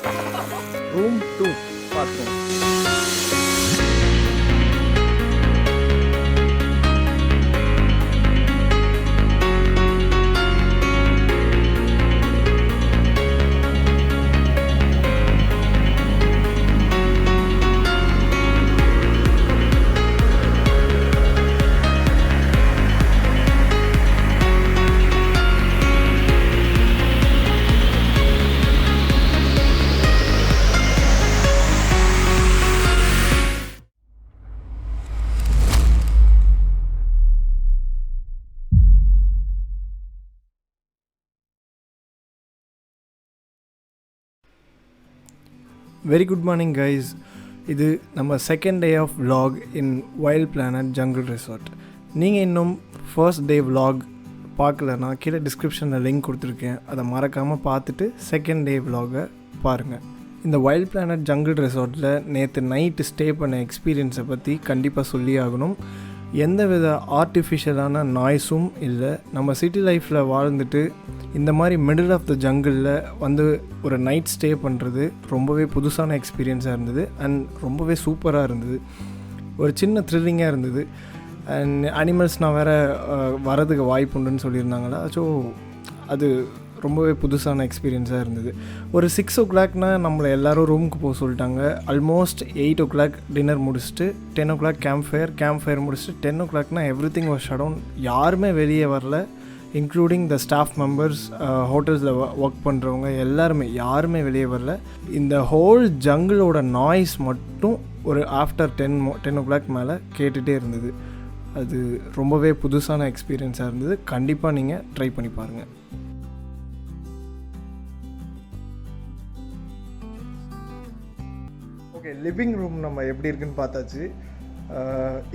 Room 2 bathroom. Very good morning guys. இது நம்ம second day of vlog in wild planet jungle resort. நீங்கள் இன்னும் first day vlog பார்க்கலன்னா கீழே டிஸ்கிரிப்ஷனில் லிங்க் கொடுத்துருக்கேன், அதை மறக்காமல் பார்த்துட்டு செகண்ட் டே vlog-ஐ பாருங்கள். இந்த வைல்ட் பிளானட் ஜங்கிள் ரெசார்ட்டில் நேற்று நைட்டு ஸ்டே பண்ண எக்ஸ்பீரியன்ஸை பற்றி கண்டிப்பாக சொல்லி ஆகணும். எந்த வித ஆர்டிஃபிஷியலான நாய்ஸும் இல்லை. நம்ம சிட்டி லைஃப்பில் வாழ்ந்துட்டு இந்த மாதிரி மிடில் ஆஃப் த ஜங்கிளில் வந்து ஒரு நைட் ஸ்டே பண்ணுறது ரொம்பவே புதுசான எக்ஸ்பீரியன்ஸாக இருந்தது அண்ட் ரொம்பவே சூப்பராக இருந்தது. ஒரு சின்ன த்ரில்லிங்காக இருந்தது. அண்ட் அனிமல்ஸ்னால் வேறு வரதுக்கு வாய்ப்பு உண்டுன்னு சொல்லியிருந்தாங்களா, ஸோ அது ரொம்பவே புதுசான எக்ஸ்பீரியன்ஸாக இருந்தது. ஒரு 6 o'clockனா நம்மளை எல்லோரும் ரூமுக்கு போக சொல்லிட்டாங்க. ஆல்மோஸ்ட் 8 o'clock டின்னர் முடிச்சுட்டு 10 o'clock கேம்ப் ஃபயர் முடிச்சுட்டு 10 o'clockனா everything was shut down. யாருமே வெளியே வரல, இன்க்ளூடிங் த ஸ்டாஃப் மெம்பர்ஸ், ஹோட்டல்ஸில் ஒர்க் பண்ணுறவங்க எல்லாருமே யாருமே வெளியே வரல. இந்த ஹோல் ஜங்கிளோட நாய்ஸ் மட்டும் ஒரு ஆஃப்டர் 10 o'clock மேலே கேட்டுகிட்டே இருந்தது. அது ரொம்பவே புதுசான எக்ஸ்பீரியன்ஸாக இருந்தது. கண்டிப்பாக நீங்கள் ட்ரை பண்ணி பாருங்கள். ஓகே, லிவிங் ரூம் நம்ம எப்படி இருக்குன்னு பார்த்தாச்சு.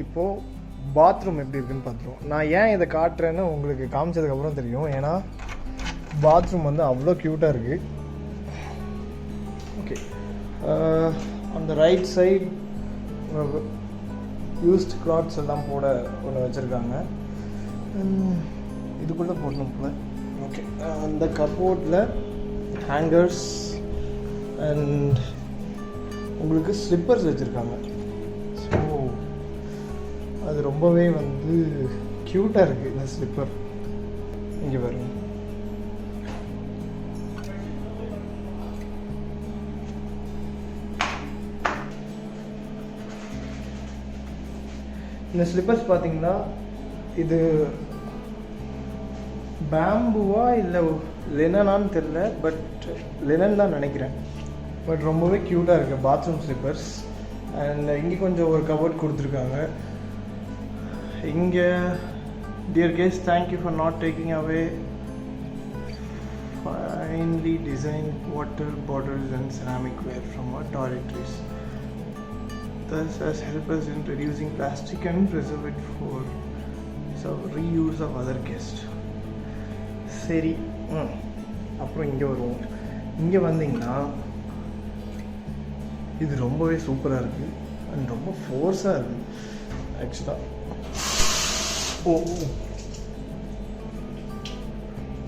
இப்போது பாத்ரூம் எப்படி இருக்குன்னு பார்த்துருவோம். நான் ஏன் இதை காட்டுறேன்னு உங்களுக்கு காமிச்சதுக்கப்புறம் தெரியும். ஏன்னா பாத்ரூம் வந்து அவ்வளோ க்யூட்டாக இருக்குது. ஓகே, அந்த ரைட் சைட் யூஸ்ட் கிளாத்ஸ் எல்லாம் போட ஒன்று வச்சுருக்காங்க. இதுக்குள்ளே போடணும் போல். ஓகே, அந்த கப்போர்டில் ஹேங்கர்ஸ் அண்ட் உங்களுக்கு ஸ்லிப்பர்ஸ் வச்சுருக்காங்க. ஸோ அது ரொம்பவே வந்து க்யூட்டாக இருக்குது இந்த ஸ்லிப்பர். இங்கே பாருங்க, இந்த ஸ்லிப்பர்ஸ் பார்த்தீங்கன்னா இது பேம்புவா இல்லை லினனான்னு தெரில, பட் லினன் தான் நினைக்கிறேன். பட் ரொம்பவே க்யூட்டாக இருக்குது பாத்ரூம் ஸ்லிப்பர்ஸ். அண்ட் இங்கே கொஞ்சம் ஒரு கபோர்ட் கொடுத்துருக்காங்க. இங்கே dear guest, thank you for not taking away finally design water bottles and ceramic ware from our toiletries. This has helped us in reducing plastic and preserve it for reuse of other guests. சரி, அப்புறம் இங்கே வருவோம். இங்கே வந்தீங்கன்னா இது ரொம்பவே சூப்பராக இருக்குது அண்ட் ரொம்ப ஃபோர்ஸாக இருக்குது ஆக்சுவலாக. ஓ,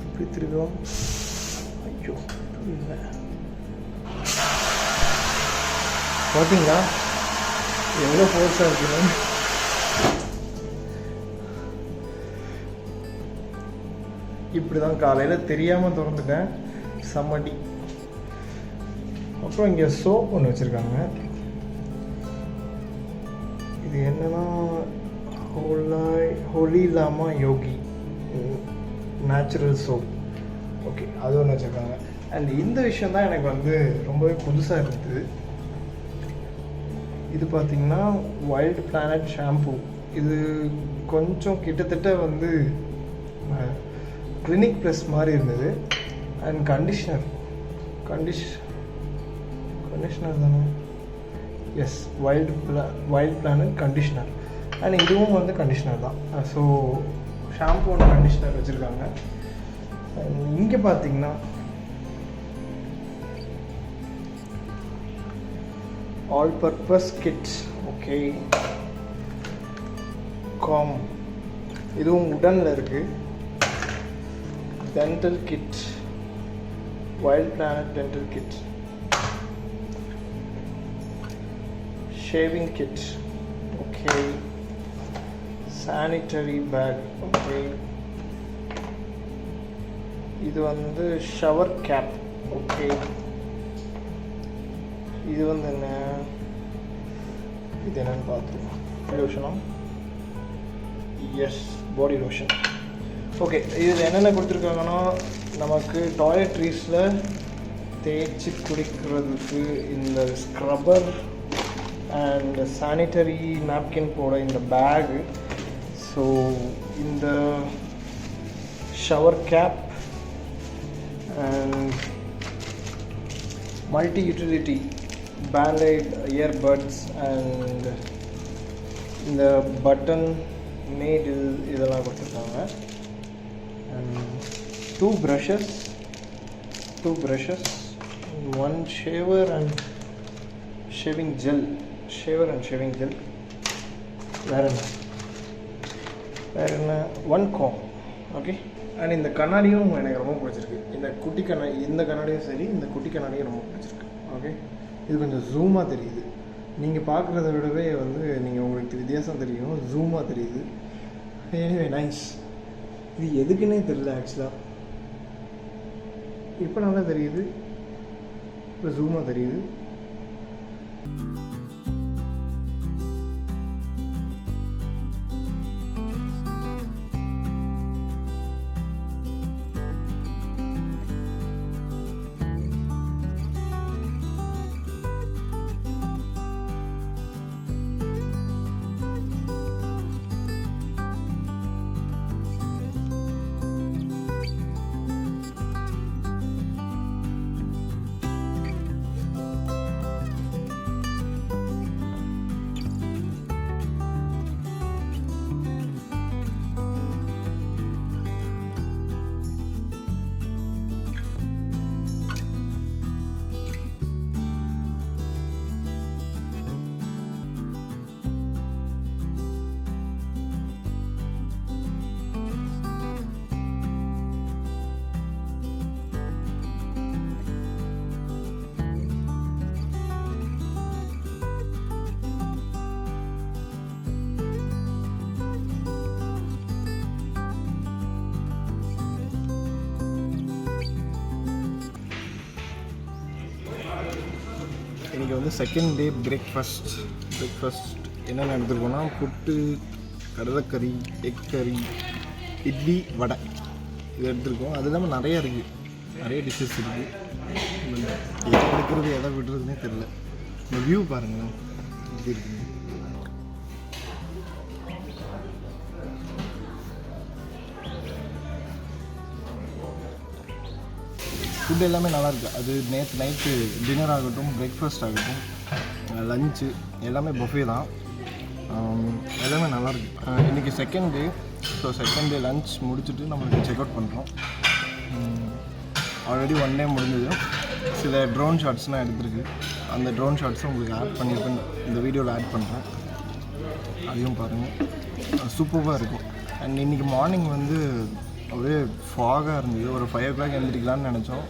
இப்படி திரும்பவும். ஐயோ, இல்லை பார்த்தீங்களா எவ்வளோ ஃபோர்ஸாக இருக்குன்னு. இப்படி தான் காலையில் தெரியாமல் திறந்துட்டேன், சம்மடி. அப்புறம் இங்கே சோப் ஒன்று வச்சுருக்காங்க. இது என்னன்னா ஹோலி லாமா யோகி நேச்சுரல் சோப். ஓகே, அது ஒன்று வச்சுருக்காங்க. அண்ட் இந்த விஷயம் தான் எனக்கு வந்து ரொம்பவே புதுசாக இருக்குது. இது பார்த்திங்கன்னா வைல்ட் பிளானட் ஷாம்பூ. இது கொஞ்சம் கிட்டத்தட்ட வந்து கிளினிக் ப்ளஸ் மாதிரி இருந்தது. அண்ட் கண்டிஷ்னர் தானே? Yes, wild planet conditioner. And இதுவும் வந்து கண்டிஷ்னர் தான். ஸோ ஷாம்பூ அண்ட் கண்டிஷ்னர் வச்சுருக்காங்க. இங்கே பார்த்தீங்கன்னா all purpose kits. Okay, comb, இதுவும் உடனில் இருக்குது. Dental kit, wild planet dental kit. shaving kit, okay. Sanitary bag, okay. இது வந்து ஷவர் கேப், ஓகே. இது வந்து என்ன, இது என்னன்னு பார்த்துருவோம். லோஷனா, எஸ், பாடி லோஷன், ஓகே. இதில் என்னென்ன கொடுத்துருக்காங்கன்னா, நமக்கு டாய்லெட்ரீஸில் தேய்ச்சி குடிக்கிறதுக்கு இந்த ஸ்க்ரப்பர் அண்ட் சானிட்டரி நாப்கின் போட இந்த பேகு, ஸோ இந்த shower gap and multi-utility band-aid, earbuds and இந்த பட்டன் நீடில் இதெல்லாம் கொடுத்துருக்காங்க. and two brushes, one shaver and shaving gel, வேற என்ன one comb, ஓகே. அண்ட் இந்த கண்ணாடியும் எனக்கு ரொம்ப பிடிச்சிருக்கு. இந்த குட்டி கண்ணாடி, இந்த கண்ணாடியும் சரி, இந்த குட்டி கண்ணாடியும் ரொம்ப பிடிச்சிருக்கு, ஓகே. இது கொஞ்சம் ஜூமாக தெரியுது, நீங்கள் பார்க்குறத விடவே வந்து நீங்கள் உங்களுக்கு வித்தியாசம் தெரியும், ஜூமாக தெரியுது. Anyway nice. இது எதுக்குன்னே தெரியல ஆக்சுவலாக. இப்போ நல்லா தெரியுது, இப்போ ஜூமாக தெரியுது. இன்றைக்கி வந்து செகண்ட் டே பிரேக்ஃபாஸ்ட் என்னென்ன எடுத்துருக்கோன்னா, புட்டு, கடலைக்கறி, எக் கறி, இட்லி, வடை, இது எடுத்துருக்கோம். அது இல்லாமல் நிறையா இருக்குது, நிறைய டிஷ்ஷஸ் இருக்குது. எதை எடுக்கிறது எதை விடுறதுனே தெரில. இந்த வியூ பாருங்களேன் எப்படி இருக்குங்க. ஃபுட் எல்லாமே நல்லாயிருக்கு. அது நேற்று நைட்டு டின்னர் ஆகட்டும், பிரேக்ஃபாஸ்ட் ஆகட்டும், லஞ்சு எல்லாமே பஃபே தான். எல்லாமே நல்லாயிருக்கு. இன்றைக்கி second day. So second day lunch முடிச்சுட்டு நம்மளுக்கு செக் அவுட் பண்ணுறோம். ஆல்ரெடி ஒன் டே முடிஞ்சது. சில ட்ரோன் ஷாட்ஸ்லாம் எடுத்துருக்கு. அந்த ட்ரோன் ஷாட்ஸும் உங்களுக்கு ஆட் பண்ணியிருப்பேன், இந்த வீடியோவில் ஆட் பண்ணுறேன், அதையும் பாருங்கள். சூப்பராக இருக்கும். அண்ட் இன்றைக்கி மார்னிங் வந்து ஒரே ஃபாகாக இருந்தது. ஒரு 5 o'clock எழுந்திரிக்கலான்னு நினச்சோம்.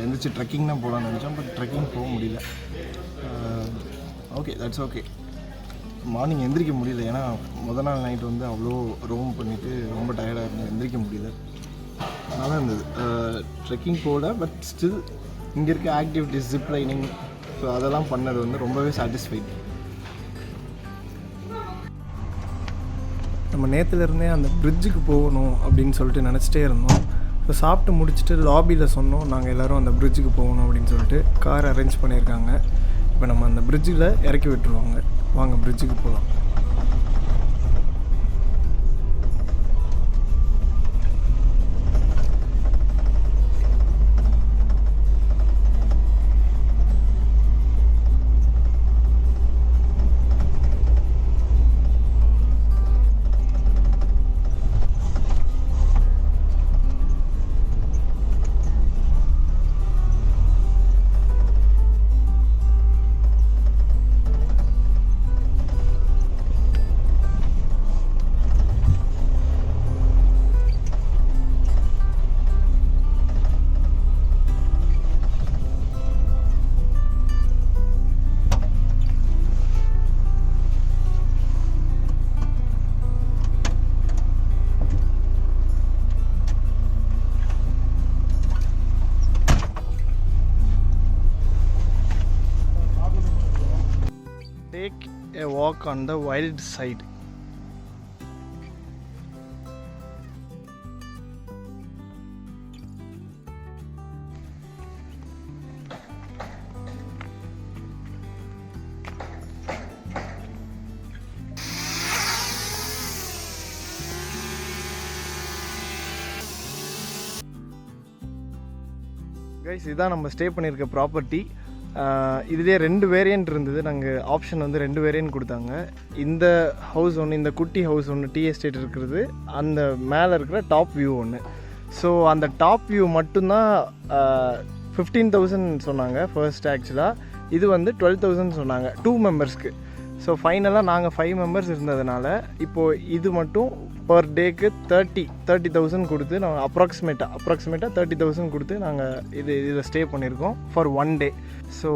எழுந்திரிச்சு ட்ரெக்கிங் தான் போகலான்னு நினச்சோம். பட் ட்ரெக்கிங் போக முடியல. Okay, that's okay. மார்னிங் எந்திரிக்க முடியல, ஏன்னா முதல் நாள் நைட் வந்து அவ்வளோ ரோம் பண்ணிவிட்டு ரொம்ப டயர்டாக இருந்தது, எந்திரிக்க முடியல. நல்லா இருந்தது. ட்ரெக்கிங் போகல, பட் ஸ்டில் இங்கே இருக்க ஆக்டிவிட்டிஸ், ஜிப் லைனிங், ஸோ அதெல்லாம் பண்ணது வந்து ரொம்பவே சாட்டிஸ்ஃபைட். நம்ம நேற்றுலேருந்தே அந்த பிரிட்ஜுக்கு போகணும் அப்படின்னு சொல்லிட்டு நினச்சிட்டே இருந்தோம். இப்போ சாப்பிட்டு முடிச்சுட்டு லாபியில் சொன்னோம், நாங்கள் எல்லோரும் அந்த பிரிட்ஜுக்கு போகணும் அப்படின்னு சொல்லிட்டு. கார் அரேஞ்ச் பண்ணியிருக்காங்க. இப்போ நம்ம அந்த பிரிட்ஜில் இறக்கி விட்டுருவாங்க. வாங்க பிரிட்ஜுக்கு போகலாம். a walk on the wild side. Guys, இதுதான் நம்ம ஸ்டே பண்ணியிருக்க ப்ராப்பர்ட்டி. இதுலேயே 2 வேரியன்ட் இருந்தது. நாங்கள் ஆப்ஷன் வந்து 2 வேரியன்ட் கொடுத்தாங்க. இந்த ஹவுஸ் ஒன்று, இந்த குட்டி ஹவுஸ் ஒன்று டீ எஸ்டேட் இருக்கிறது, அந்த மேலே இருக்கிற டாப் வியூ ஒன்று. ஸோ அந்த டாப் வியூ மட்டும்தான் 15,000 சொன்னாங்க ஃபர்ஸ்ட். ஆக்சுவலாக இது வந்து 12,000 சொன்னாங்க 2 மெம்பர்ஸ்க்கு. ஸோ ஃபைனலாக நாங்கள் 5 மெம்பர்ஸ் இருந்ததுனால இப்போது இது மட்டும் பர் டேக்கு 30,000 கொடுத்து நாங்கள் அப்ராக்சிமேட்டாக 30,000 கொடுத்து நாங்கள் இதில் ஸ்டே பண்ணியிருக்கோம் ஃபார் 1 டே. ஸோ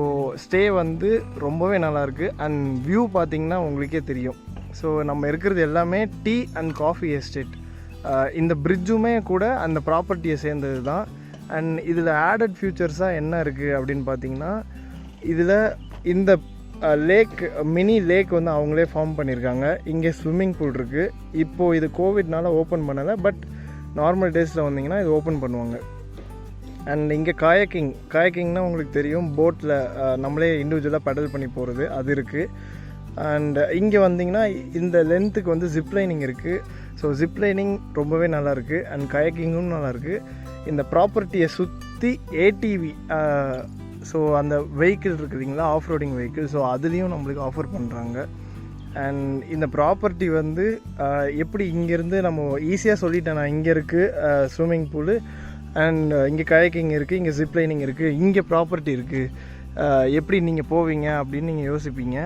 ஸ்டே வந்து ரொம்பவே நல்லாயிருக்கு. அண்ட் வியூ பார்த்திங்கன்னா உங்களுக்கே தெரியும். ஸோ நம்ம இருக்கிறது எல்லாமே டீ அண்ட் காஃபி எஸ்டேட். இந்த பிரிட்ஜுமே கூட அந்த ப்ராப்பர்ட்டியை சேர்ந்தது தான். அண்ட் இதில் ஆடட் ஃபியூச்சர்ஸாக என்ன இருக்குது அப்படின்னு பார்த்தீங்கன்னா, இதில் இந்த லேக், மினி லேக் வந்து அவங்களே ஃபார்ம் பண்ணியிருக்காங்க. இங்கே ஸ்விம்மிங் பூல் இருக்குது. இப்போது இது கோவிட்னால ஓப்பன் பண்ணலை, பட் நார்மல் டேஸில் வந்தீங்கன்னா இது ஓப்பன் பண்ணுவாங்க. அண்ட் இங்கே காயக்கிங்னால் உங்களுக்கு தெரியும், போட்டில் நம்மளே இண்டிவிஜுவலாக பெடல் பண்ணி போகிறது, அது இருக்குது. அண்ட் இங்கே வந்தீங்கன்னா இந்த லென்த்துக்கு வந்து ஜிப்லைனிங் இருக்குது. ஸோ ஜிப்லைனிங் ரொம்பவே நல்லாயிருக்கு. அண்ட் கயாக்கிங்கும் நல்லாயிருக்கு. இந்த ப்ராப்பர்ட்டியை சுற்றி ஏடிவி, ஸோ அந்த வெஹிக்கிள் இருக்குதுங்களா, ஆஃப் ரோடிங் வெஹிக்கிள், ஸோ அதுலேயும் நம்மளுக்கு ஆஃபர் பண்ணுறாங்க. அண்ட் இந்த ப்ராப்பர்ட்டி வந்து எப்படி இங்கேருந்து நம்ம ஈஸியாக சொல்லிட்டேன் நான், இங்கே இருக்குது ஸ்விம்மிங் பூலு, அண்ட் இங்கே கயாக்கிங் இருக்குது, இங்கே ஜிப்லைனிங் இருக்குது, இங்கே ப்ராப்பர்ட்டி இருக்குது, எப்படி நீங்கள் போவீங்க அப்படின்னு நீங்கள் யோசிப்பீங்க.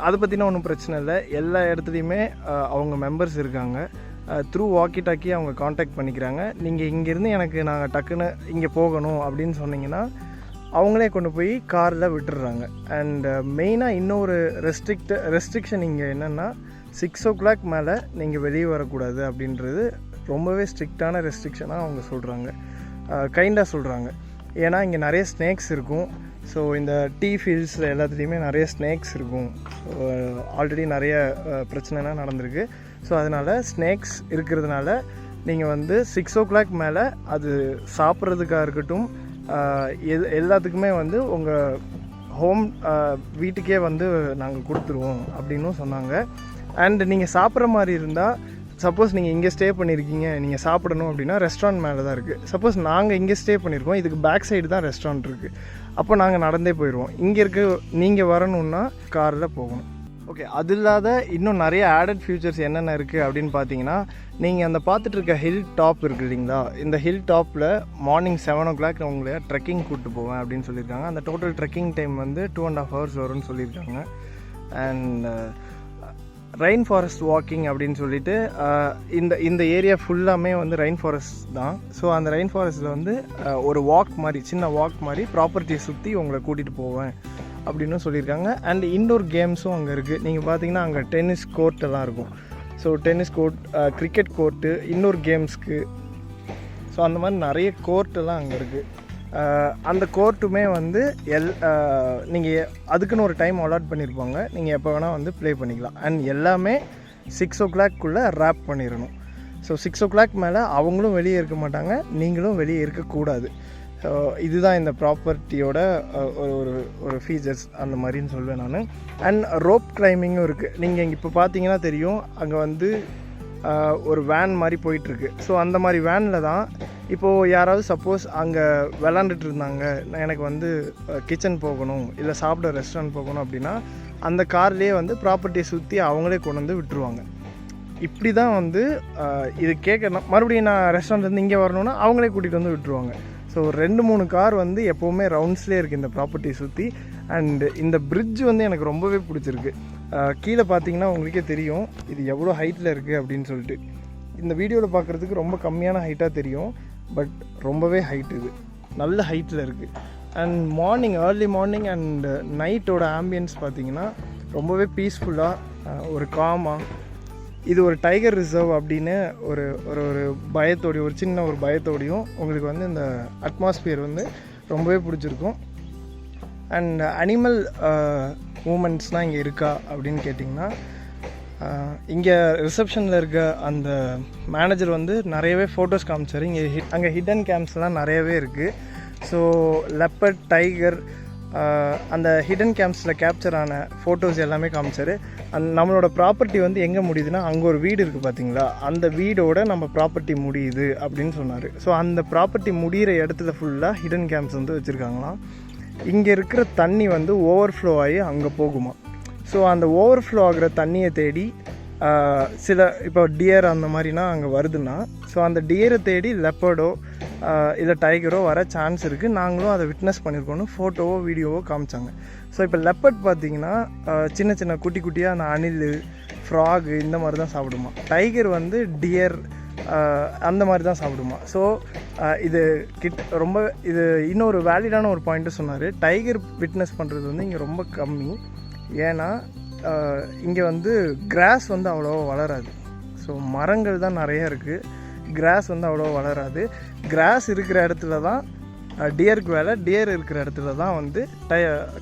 அதை பற்றினா ஒன்றும் பிரச்சனை இல்லை. எல்லா இடத்துலையுமே அவங்க மெம்பர்ஸ் இருக்காங்க. த்ரூ வாக்கி டாக்கி அவங்க காண்டாக்ட் பண்ணிக்கிறாங்க. நீங்கள் இங்கேருந்து நாங்கள் டக்குன்னு இங்கே போகணும் அப்படின்னு சொன்னீங்கன்னா அவங்களே கொண்டு போய் காரில் விட்டுடுறாங்க. அண்ட் மெயினாக இன்னொரு ரெஸ்ட்ரிக்ஷன் இங்கே என்னென்னா, 6 o'clock மேலே நீங்கள் வெளியே வரக்கூடாது அப்படின்றது ரொம்பவே ஸ்ட்ரிக்டான ரெஸ்ட்ரிக்ஷனாக அவங்க சொல்கிறாங்க, கைண்டாக சொல்கிறாங்க. ஏன்னா இங்கே நிறைய ஸ்னேக்ஸ் இருக்கும். ஸோ இந்த டீ ஃபீல்ட்ஸில் எல்லாத்துலேயுமே நிறைய ஸ்னேக்ஸ் இருக்கும். ஆல்ரெடி நிறைய பிரச்சனைலாம் நடந்திருக்கு. ஸோ அதனால் ஸ்னேக்ஸ் இருக்கிறதுனால நீங்கள் வந்து 6 o'clock மேலே அது சாப்பிட்றதுக்காக இருக்கட்டும், எல்லாத்துக்குமே வந்து உங்கள் ஹோம் வீட்டுக்கே வந்து நாங்கள் கொடுத்துருவோம் அப்படின்னும் சொன்னாங்க. அண்ட் நீங்கள் சாப்பிட்ற மாதிரி இருந்தால், சப்போஸ் நீங்கள் இங்கே ஸ்டே பண்ணியிருக்கீங்க, நீங்கள் சாப்பிடணும் அப்படின்னா ரெஸ்டாரண்ட் மேலே தான் இருக்குது. சப்போஸ் நாங்கள் இங்கே ஸ்டே பண்ணியிருக்கோம், இதுக்கு பேக் சைடு தான் ரெஸ்டாரண்ட் இருக்குது, அப்போ நாங்கள் நடந்தே போயிடுவோம். இங்கே நீங்கள் வரணுன்னா காரில் போகணும். ஓகே, அது இல்லாத இன்னும் நிறைய ஆடட் ஃபியூச்சர்ஸ் என்னென்ன இருக்குது அப்படின்னு பார்த்தீங்கன்னா, நீங்கள் அந்த பார்த்துட்ருக்க ஹில் டாப் இருக்குது இல்லைங்களா, இந்த ஹில் டாப்பில் மார்னிங் 7 o'clock உங்களை ட்ரெக்கிங் கூப்பிட்டு போவேன் அப்படின்னு சொல்லியிருக்காங்க. அந்த டோட்டல் ட்ரெக்கிங் டைம் வந்து 2.5 hours வரும்னு சொல்லியிருக்காங்க. அண்ட் ரெயின் ஃபாரஸ்ட் வாக்கிங் அப்படின்னு சொல்லிட்டு இந்த ஏரியா ஃபுல்லாமே வந்து ரெயின் ஃபாரஸ்ட் தான். ஸோ அந்த ரெயின் ஃபாரஸ்ட்டில் வந்து ஒரு வாக் மாதிரி, சின்ன வாக் மாதிரி ப்ராப்பர்ட்டியை சுற்றி உங்களை கூட்டிகிட்டு போவேன் அப்படின்னு சொல்லியிருக்காங்க. அண்ட் இன்டோர் கேம்ஸும் அங்கே இருக்குது. நீங்கள் பார்த்தீங்கன்னா அங்கே டென்னிஸ் கோர்ட்டெல்லாம் இருக்கும். So tennis court, cricket court, indoor கேம்ஸ்க்கு, ஸோ அந்த மாதிரி நிறைய கோர்ட்டெல்லாம் அங்கே இருக்குது. அந்த கோர்ட்டுமே வந்து நீங்கள் அதுக்குன்னு ஒரு டைம் அலாட் பண்ணியிருப்பாங்க, நீங்கள் எப்போ வேணால் வந்து ப்ளே பண்ணிக்கலாம். அண்ட் எல்லாமே 6 o'clock ரேப் பண்ணிடணும். ஸோ 6 o'clock மேலே அவங்களும் வெளியே இருக்க மாட்டாங்க, நீங்களும் வெளியே இருக்கக்கூடாது. ஸோ இதுதான் இந்த ப்ராப்பர்ட்டியோட ஒரு ஃபீச்சர்ஸ் அந்த மாதிரின்னு சொல்வேன் நான். அண்ட் ரோப் கிளைம்பிங்கும் இருக்குது. நீங்கள் இப்போ பார்த்தீங்கன்னா தெரியும், அங்கே வந்து ஒரு வேன் மாதிரி போயிட்டுருக்கு. ஸோ அந்த மாதிரி வேனில் தான் இப்போது யாராவது சப்போஸ் அங்கே விளாண்டுட்டு இருந்தாங்க, எனக்கு வந்து கிச்சன் போகணும், இல்லை சாப்பிட ரெஸ்டாரண்ட் போகணும் அப்படின்னா, அந்த கார்லேயே வந்து ப்ராப்பர்ட்டியை சுற்றி அவங்களே கொண்டு வந்து விட்டுருவாங்க. இப்படி தான் வந்து இது கேட்கணும். மறுபடியும் நான் ரெஸ்டாரண்ட்லேருந்து இங்கே வரணுன்னா அவங்களே கூட்டிகிட்டு வந்து விட்டுருவாங்க. ஸோ 2-3 கார் வந்து எப்போவுமே ரவுண்ட்ஸ்லேயே இருக்குது இந்த ப்ராப்பர்ட்டியை சுற்றி. அண்டு இந்த பிரிட்ஜ் வந்து எனக்கு ரொம்பவே பிடிச்சிருக்கு. கீழே பார்த்தீங்கன்னா உங்களுக்கே தெரியும் இது எவ்வளோ ஹைட்டில் இருக்குது அப்படின்னு சொல்லிட்டு. இந்த வீடியோவில் பார்க்குறதுக்கு ரொம்ப கம்மியான ஹைட்டாக தெரியும், பட் ரொம்பவே ஹைட், இது நல்ல ஹைட்டில் இருக்குது. அண்ட் ஏர்லி மார்னிங் அண்ட் நைட்டோட ஆம்பியன்ஸ் பார்த்திங்கன்னா ரொம்பவே பீஸ்ஃபுல்லாக, ஒரு காமாக. இது ஒரு டைகர் ரிசர்வ் அப்படின்னு ஒரு பயத்தோடையும், ஒரு சின்ன ஒரு பயத்தோடையும் உங்களுக்கு வந்து இந்த அட்மாஸ்பியர் வந்து ரொம்பவே பிடிச்சிருக்கும். அண்ட் அனிமல் மூமெண்ட்ஸ்னால் இங்கே இருக்கா அப்படின்னு கேட்டிங்கன்னா, இங்கே ரிசப்ஷனில் இருக்க அந்த மேனேஜர் வந்து நிறையவே ஃபோட்டோஸ் காமிச்சார். இங்கே அங்கே ஹிடன் கேம்ஸ்லாம் நிறையவே இருக்குது. ஸோ லெப்பர்ட், டைகர், அந்த ஹிடன் கேம்ஸில் கேப்சர் ஆன ஃபோட்டோஸ் எல்லாமே காமிச்சார். நம்மளோட ப்ராப்பர்ட்டி வந்து எங்கே முடியுதுன்னா, அங்கே ஒரு வீடு இருக்குது பார்த்தீங்களா, அந்த வீடோட நம்ம ப்ராப்பர்ட்டி முடியுது அப்படின்னு சொன்னார். ஸோ அந்த ப்ராப்பர்ட்டி முடிகிற இடத்துல ஃபுல்லாக ஹிடன் கேம்ஸ் வந்து வச்சுருக்காங்களாம். இங்கே இருக்கிற தண்ணி வந்து ஓவர்ஃப்ளோ ஆகி அங்கே போகுமா. ஸோ அந்த ஓவர்ஃப்ளோ ஆகிற தண்ணியை தேடி சில இப்போ டியர் அந்த மாதிரினா அங்கே வருதுன்னா, ஸோ அந்த டியரை தேடி லெப்பர்டோ இல்லை டைகரோ வர சான்ஸ் இருக்குது. நாங்களும் அதை விட்னஸ் பண்ணியிருக்கோன்னு ஃபோட்டோவோ வீடியோவோ காமிச்சாங்க. ஸோ இப்போ லெப்பர்ட் பார்த்திங்கன்னா சின்ன சின்ன குட்டி குட்டியாக அந்த அணில், ஃப்ராகு இந்த மாதிரி தான் சாப்பிடுமா. டைகர் வந்து டியர் அந்த மாதிரி தான் சாப்பிடுமா. ஸோ இது ரொம்ப இது இன்னொரு வேலிடான ஒரு பாயிண்ட்டு சொன்னார். டைகர் விட்னஸ் பண்ணுறது வந்து இங்கே ரொம்ப கம்மி. ஏன்னா இங்கே வந்து கிராஸ் வந்து அவ்வளோவா வளராது. ஸோ மரங்கள் தான் நிறையா இருக்குது, கிராஸ் வந்து அவ்வளோவா வளராது. கிராஸ் இருக்கிற இடத்துல தான் டியருக்கு வேலை, டியர் இருக்கிற இடத்துல தான் வந்து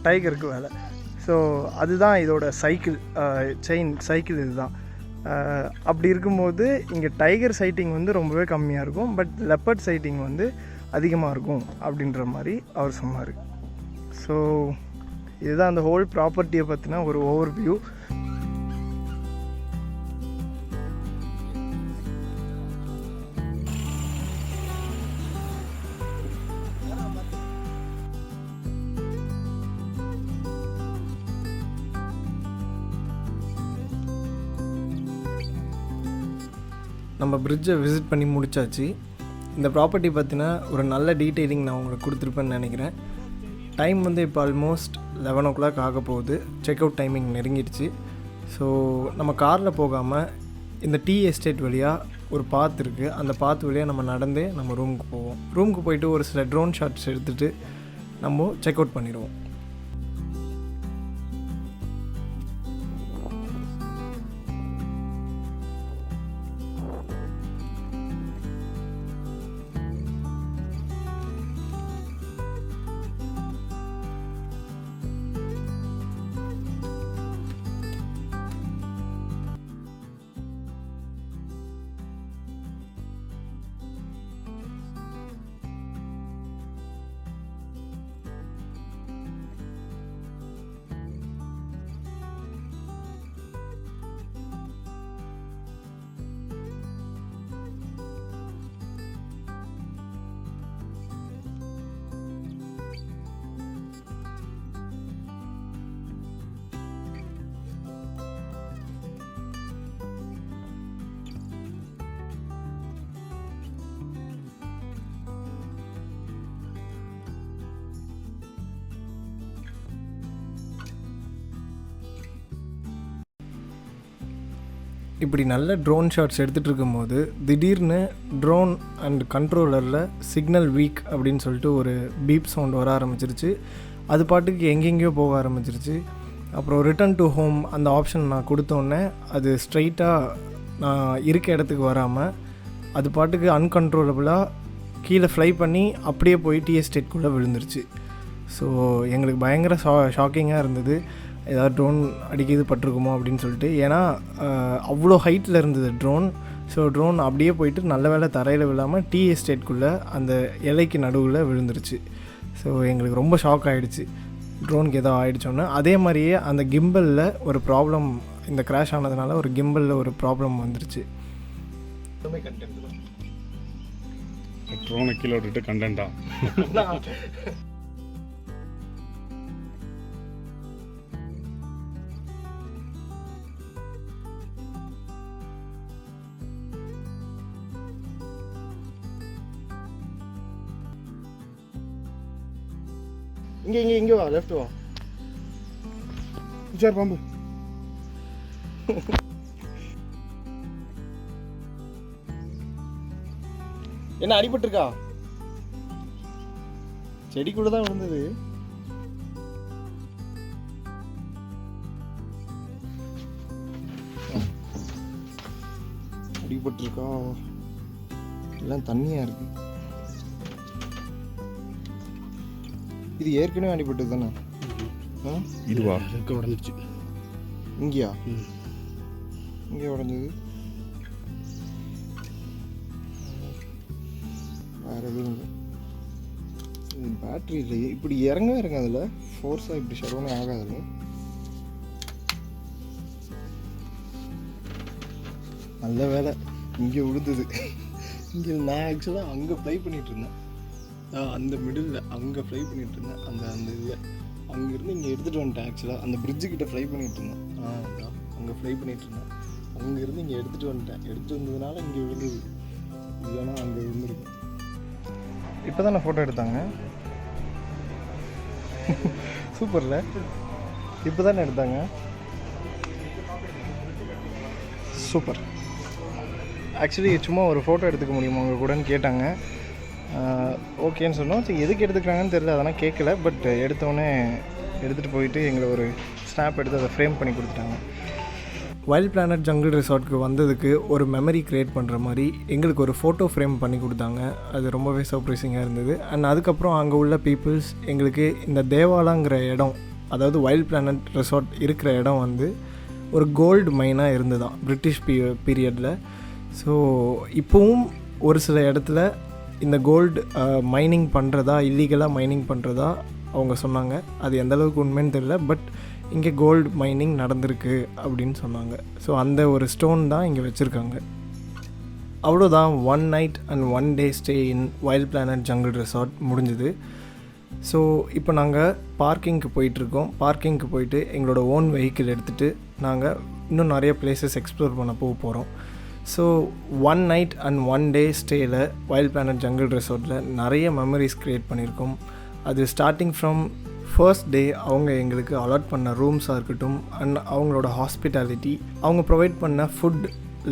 டைகருக்கு வேலை. ஸோ அதுதான் இதோட செயின் சைக்கிள் இதுதான். அப்படி இருக்கும்போது இங்கே டைகர் சைட்டிங் வந்து ரொம்பவே கம்மியாக இருக்கும், பட் லெப்பர்ட் சைட்டிங் வந்து அதிகமாக இருக்கும் அப்படின்ற மாதிரி அவர் சொன்னார். ஸோ இதுதான் அந்த ஹோல் ப்ராப்பர்ட்டியை பற்றின ஒரு ஓவர்வியூ. நம்ம பிரிட்ஜை விசிட் பண்ணி முடித்தாச்சு. இந்த ப்ராப்பர்ட்டி பற்றின ஒரு நல்ல டீட்டெயிலிங் நான் உங்களுக்கு கொடுத்துருப்பேன்னு நினைக்கிறேன். டைம் வந்து இப்போ ஆல்மோஸ்ட் 11 o'clock ஆக போகுது. செக் அவுட் டைமிங் நெருங்கிடுச்சு. ஸோ நம்ம காரில் போகாமல் இந்த டீ எஸ்டேட் வழியாக ஒரு பாத் இருக்குது, அந்த பாத் வழியாக நம்ம நடந்தே நம்ம ரூமுக்கு போவோம். ரூமுக்கு போயிட்டு ஒரு சில ட்ரோன் ஷாட்ஸ் எடுத்துகிட்டு நம்ம செக் அவுட் பண்ணிடுவோம். இப்படி நல்ல ட்ரோன் ஷாட்ஸ் எடுத்துகிட்டு இருக்கும்போது திடீர்னு ட்ரோன் அண்ட் கண்ட்ரோலரில் சிக்னல் வீக் அப்படின்னு சொல்லிட்டு ஒரு பீப் சவுண்ட் வர ஆரம்பிச்சிருச்சு. அது பாட்டுக்கு எங்கெங்கேயோ போக ஆரம்பிச்சிருச்சு. அப்புறம் ரிட்டன் டு ஹோம் அந்த ஆப்ஷன் நான் கொடுத்தோன்னே அது ஸ்ட்ரைட்டாக நான் இருக்க இடத்துக்கு வராமல் அது பாட்டுக்கு அன்கண்ட்ரோலபிளாக கீழே ஃப்ளை பண்ணி அப்படியே போய் டீ எஸ்டேட்குள்ளே விழுந்துருச்சு. ஸோ எங்களுக்கு பயங்கர ஷாக்கிங்காக இருந்தது. ஏதாவது ட்ரோன் அடிக்கிறது பட்டிருக்குமோ அப்படின்னு சொல்லிட்டு. ஏன்னா அவ்வளோ ஹைட்டில் இருந்தது ட்ரோன். ஸோ ட்ரோன் அப்படியே போயிட்டு நல்ல வேளை தரையில் விழாமல் டீ எஸ்டேட்குள்ளே அந்த இலைக்கு நடுவில் விழுந்துருச்சு. ஸோ எங்களுக்கு ரொம்ப ஷாக் ஆகிடுச்சு ட்ரோனுக்கு ஏதோ ஆகிடுச்சோன்னு. அதே மாதிரியே அந்த கிம்பலில் ஒரு ப்ராப்ளம், இந்த கிராஷ் ஆனதுனால ஒரு கிம்பலில் ஒரு ப்ராப்ளம் வந்துருச்சு. ட்ரோனை கீழே விட்டுட்டு கண்டென்ட்டா இங்கே வா, லெஃப்ட் வா. சார் பாம்பு என்ன அடிபட்டிருக்கா? செடிக்குள்ள தான் விழுந்தது. அடிபட்டிருக்கா? எல்லாம் தண்ணியா இருக்கு. இது ஏற்கனவே அடிபட்டது தானே? இதுவா ரெக்க உடஞ்சிச்சு. இங்கேயா? இங்கே உடஞ்சது வேறு எதுவும் இல்லை. இது பேட்ரி இல்லையே, இப்படி இறங்கவே இறங்காதுல்ல, ஃபோர்ஸாக இப்படி ஷரோனே ஆகாதுல்ல. நல்ல வேலை இங்கே விழுந்தது. இங்கே நான் ஆக்சுவலாக அங்கே ஃப்ளை பண்ணிகிட்டு இருந்தேன், அந்த மிடில் அங்கே ஃப்ளை பண்ணிகிட்டு இருந்தேன். அந்த இதில் அங்கேருந்து இங்கே எடுத்துகிட்டு வந்துட்டேன். ஆக்சுவலாக அந்த பிரிட்ஜுக்கிட்ட ஃப்ளை பண்ணிகிட்டு இருந்தேன். அங்கே ஃப்ளை பண்ணிகிட்டு இருந்தேன். அங்கேருந்து இங்கே எடுத்துகிட்டு வந்துட்டேன். எடுத்துகிட்டு வந்ததுனால இங்கே விழுந்தது, இல்லைன்னா அங்கே விழுந்துருக்கு. இப்போ தான் நான் ஃபோட்டோ எடுத்தாங்க. சூப்பரில் இப்போ தானே எடுத்தாங்க. சூப்பர். ஆக்சுவலி சும்மா ஒரு ஃபோட்டோ எடுத்துக்க முடியுமா அவங்க கூடன்னு கேட்டாங்க. ஓகேன்னு சொன்னோம். சரி எதுக்கு எடுத்துக்கிறாங்கன்னு தெரியல, அதெல்லாம் கேட்கல. பட் எடுத்தோடனே எடுத்துகிட்டு போயிட்டு எங்களை ஒரு ஸ்னாப் எடுத்து அதை ஃப்ரேம் பண்ணி கொடுத்துட்டாங்க. வைல்ட் பிளானட் ஜங்கிள் ரிசார்ட்க்கு வந்ததுக்கு ஒரு மெமரி க்ரியேட் பண்ணுற மாதிரி எங்களுக்கு ஒரு ஃபோட்டோ ஃப்ரேம் பண்ணி கொடுத்தாங்க. அது ரொம்பவே சர்ப்ரைசிங்காக இருந்தது. அண்ட் அதுக்கப்புறம் அங்கே உள்ள பீப்புள்ஸ் எங்களுக்கு இந்த தேவாலாங்கிற இடம், அதாவது வைல்ட் பிளானட் ரிசார்ட் இருக்கிற இடம் வந்து ஒரு கோல்டு மைனாக இருந்துதான் பிரிட்டிஷ் பீரியடில். ஸோ இப்போவும் ஒரு சில இடத்துல இந்த கோல்டு மைனிங் பண்ணுறதா, இல்லீகலாக மைனிங் பண்ணுறதா அவங்க சொன்னாங்க. அது எந்தளவுக்கு உண்மைன்னு தெரியல, பட் இங்கே கோல்டு மைனிங் நடந்திருக்கு அப்படின்னு சொன்னாங்க. ஸோ அந்த ஒரு ஸ்டோன் தான் இங்கே வச்சுருக்காங்க. அவ்வளோதான். 1 night and 1 day stay in wild planet jungle resort முடிஞ்சுது. ஸோ இப்போ நாங்கள் பார்க்கிங்க்கு போயிட்டுருக்கோம். பார்க்கிங்க்கு போயிட்டு எங்களோட ஓன் வெஹிக்கிள் எடுத்துகிட்டு நாங்கள் இன்னும் நிறைய பிளேசஸ் எக்ஸ்ப்ளோர் பண்ண போகிறோம். ஸோ 1 night and 1 day ஸ்டேயில் வைல்ட் பிளானட் ஜங்கிள் ரிசார்ட்டில் நிறைய மெமரிஸ் க்ரியேட் பண்ணியிருக்கோம். அது ஸ்டார்டிங் ஃப்ரம் ஃபர்ஸ்ட் டே அவங்க எங்களுக்கு அலாட் பண்ண ரூம்ஸாக இருக்கட்டும், அண்ட் அவங்களோட ஹாஸ்பிட்டாலிட்டி, அவங்க ப்ரொவைட் பண்ண food,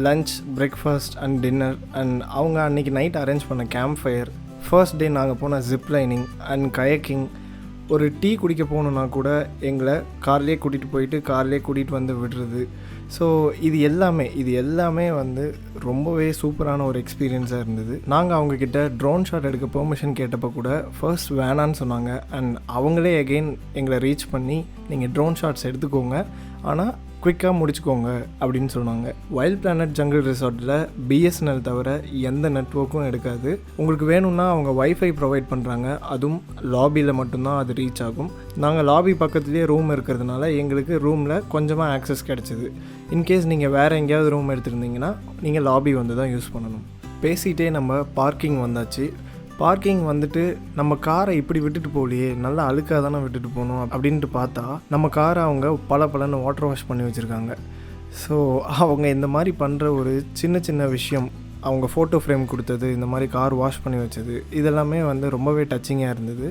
lunch, breakfast and dinner, and அவங்க அன்றைக்கி நைட் அரேஞ்ச் பண்ண கேம்ப் ஃபயர், ஃபர்ஸ்ட் டே நாங்கள் போன ஜிப் லைனிங் அண்ட் கயக்கிங். ஒரு டீ குடிக்க போகணுன்னா கூட எங்களை கார்லேயே கூட்டிகிட்டு போயிட்டு கார்லேயே கூட்டிகிட்டு வந்து விடுறது. ஸோ இது எல்லாமே வந்து ரொம்பவே சூப்பரான ஒரு எக்ஸ்பீரியன்ஸாக இருந்தது. நாங்கள் அவங்கக்கிட்ட ட்ரோன் ஷாட் எடுக்க பெர்மிஷன் கேட்டப்போ கூட ஃபர்ஸ்ட் வேணான்னு சொன்னாங்க. அண்ட் அவங்களே அகெயின் எங்களை ரீச் பண்ணி நீங்கள் ட்ரோன் ஷாட்ஸ் எடுத்துக்கோங்க, ஆனால் குயிக்காக முடிச்சுக்கோங்க அப்படின்னு சொன்னாங்க. வைல்ட் பிளானட் ஜங்கிள் ரிசார்ட்டில் பிஎஸ்என்எல் தவிர எந்த நெட்வொர்க்கும் எடுக்காது. உங்களுக்கு வேணும்னா அவங்க வைஃபை ப்ரொவைட் பண்ணுறாங்க, அதுவும் லாபியில் மட்டும்தான் அது ரீச் ஆகும். நாங்கள் லாபி பக்கத்துலேயே ரூம் இருக்கிறதுனால எங்களுக்கு ரூமில் கொஞ்சமாக ஆக்சஸ் கிடச்சிது. இன்கேஸ் நீங்கள் வேறு எங்கேயாவது ரூம் எடுத்துருந்தீங்கன்னா நீங்கள் லாபி வந்து தான் யூஸ் பண்ணணும். பேசிகிட்டே நம்ம பார்க்கிங் வந்தாச்சு. பார்க்கிங் வந்துட்டு நம்ம காரை இப்படி விட்டுட்டு போகலையே, நல்லா அழுக்காக தானே விட்டுட்டு போகணும் அப்படின்ட்டு பார்த்தா நம்ம காரை அவங்க பலன்னு வாட்டர் வாஷ் பண்ணி வச்சுருக்காங்க. ஸோ அவங்க இந்த மாதிரி பண்ணுற ஒரு சின்ன விஷயம், அவங்க ஃபோட்டோ ஃப்ரேம் கொடுத்தது, இந்த மாதிரி கார் வாஷ் பண்ணி வச்சது, இதெல்லாமே வந்து ரொம்பவே டச்சிங்காக இருந்தது.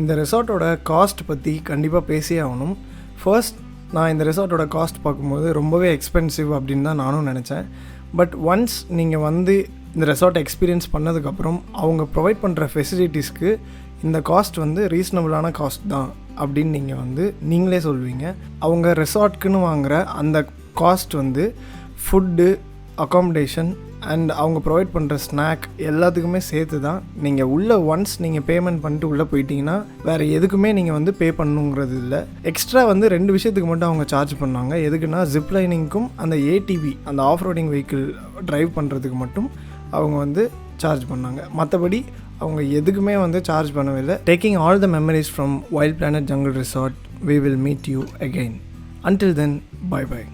இந்த ரெசார்ட்டோட காஸ்ட் பற்றி கண்டிப்பாக பேசியே ஆகணும். ஃபர்ஸ்ட் நான் இந்த ரெசார்ட்டோட காஸ்ட் பார்க்கும்போது ரொம்பவே எக்ஸ்பென்சிவ் அப்படின்னு தான் நானும் நினச்சேன். பட் ஒன்ஸ் நீங்கள் வந்து இந்த ரெசார்ட்டை எக்ஸ்பீரியன்ஸ் பண்ணதுக்கப்புறம் அவங்க ப்ரொவைட் பண்ணுற ஃபெசிலிட்டிஸ்க்கு இந்த காஸ்ட் வந்து ரீசனபிளான காஸ்ட் தான் அப்படின்னு நீங்கள் வந்து நீங்களே சொல்வீங்க. அவங்க ரெசார்ட்க்குன்னு வாங்குகிற அந்த காஸ்ட் வந்து ஃபுட்டு, அக்காமடேஷன் அண்ட் அவங்க ப்ரொவைட் பண்ணுற ஸ்நாக் எல்லாத்துக்குமே சேர்த்து தான். நீங்கள் உள்ளே ஒன்ஸ் நீங்கள் பேமெண்ட் பண்ணிட்டு உள்ளே போயிட்டீங்கன்னா வேறு எதுக்குமே நீங்கள் வந்து பே பண்ணணுங்கிறது இல்லை. எக்ஸ்ட்ரா வந்து 2 விஷயத்துக்கு மட்டும் அவங்க சார்ஜ் பண்ணாங்க. எதுக்குன்னா ஜிப் லைனிங்க்கும் அந்த ஏடிவி, அந்த ஆஃப் ரோடிங் வெஹிக்கிள் ட்ரைவ் பண்ணுறதுக்கு மட்டும் அவங்க வந்து சார்ஜ் பண்ணாங்க. மற்றபடி அவங்க எதுக்குமே வந்து சார்ஜ் பண்ணவில்லை. Taking all the memories from wild planet jungle resort, we will meet you again. Until then, bye bye.